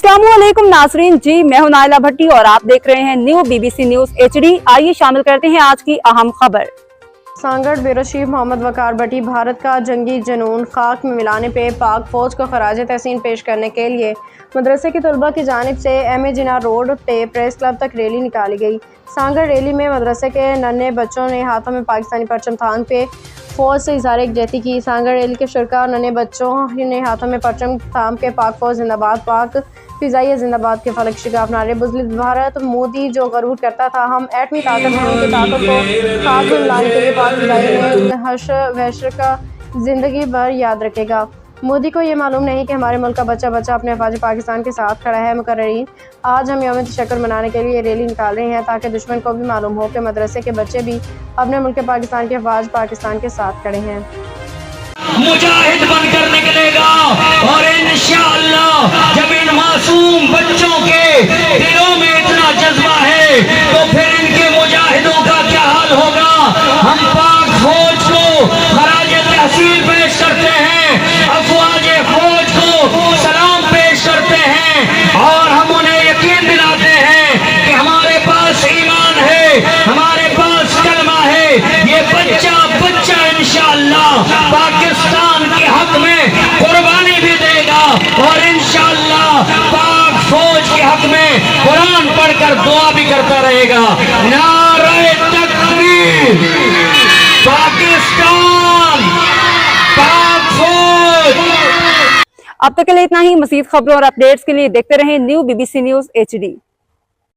अस्सलामुअलैकुम नाजरीन जी, मैं हूं नाइला भट्टी और आप देख रहे हैं न्यू BBC न्यूज HD। आइए शामिल करते हैं आज की अहम खबर। सांगड़ ब्यूरो चीफ मोहम्मद वकार भट्टी भारत का जंगी जुनून खाक में मिलाने पे पाक फौज को खराज तहसीन पेश करने के लिए मदरसे के तलबा की जानिब से MA जिना रोड पे प्रेस क्लब तक रैली निकाली गई। सांगड़ रैली में मदरसे के नन्हे बच्चों ने हाथों में पाकिस्तानी परचम थाम पे फौज से इज़हार यकजहती की। सांगड़ रैली के शुरका नन्हे बच्चों ने हाथों में परचम थाम के पाक फौज जिंदाबाद, पाक फिजाइया जिंदाबाद के फलक शिगाफ नारे बुजलित भारत मोदी जो गरूर करता था हम एटमी ताकत हैं, उनकी ताकत को खाक में मिलाने के लिए पाक फिजाइया ने हश्र वहश्र का जिंदगी भर याद रखेगा। मोदी को ये मालूम नहीं कि हमारे मुल्क का बच्चा बच्चा अपने अफवाज पाकिस्तान के साथ खड़ा है। मुकर्रीन, आज हम यौम तशक्कुर मनाने के लिए रैली निकाल रहे हैं ताकि दुश्मन को भी मालूम हो कि मदरसे के बच्चे भी अपने मुल्क पाकिस्तान के अफवाज पाकिस्तान के साथ खड़े हैं। मुजाहिद बनकर निकलेगा और इंशाअल्लाह जब इन मासूम बच्चों के दिलों में इतना जज्बा है तो फिर इनके मुजाहिदों का क्या हाल होगा। हम पाक फौज को खराज तहसील पेश करते हैं, अफवाज फौज को सलाम पेश करते हैं और हम उन्हें यकीन दिलाते हैं कि हमारे पास ईमान है, हमारे पास कलमा है। ये बच्चा बच्चा इंशाअल्लाह पाकिस्तान के हक में कुर्बानी भी देगा और इंशाअल्लाह पाक फौज के हक में कुरान पढ़कर दुआ भी करता रहेगा। नारे तकबीर, पाकिस्तान, पाक फौज। अब तक के लिए इतना ही। मज़ीद खबरों और अपडेट्स के लिए देखते रहें न्यू BBC न्यूज HD।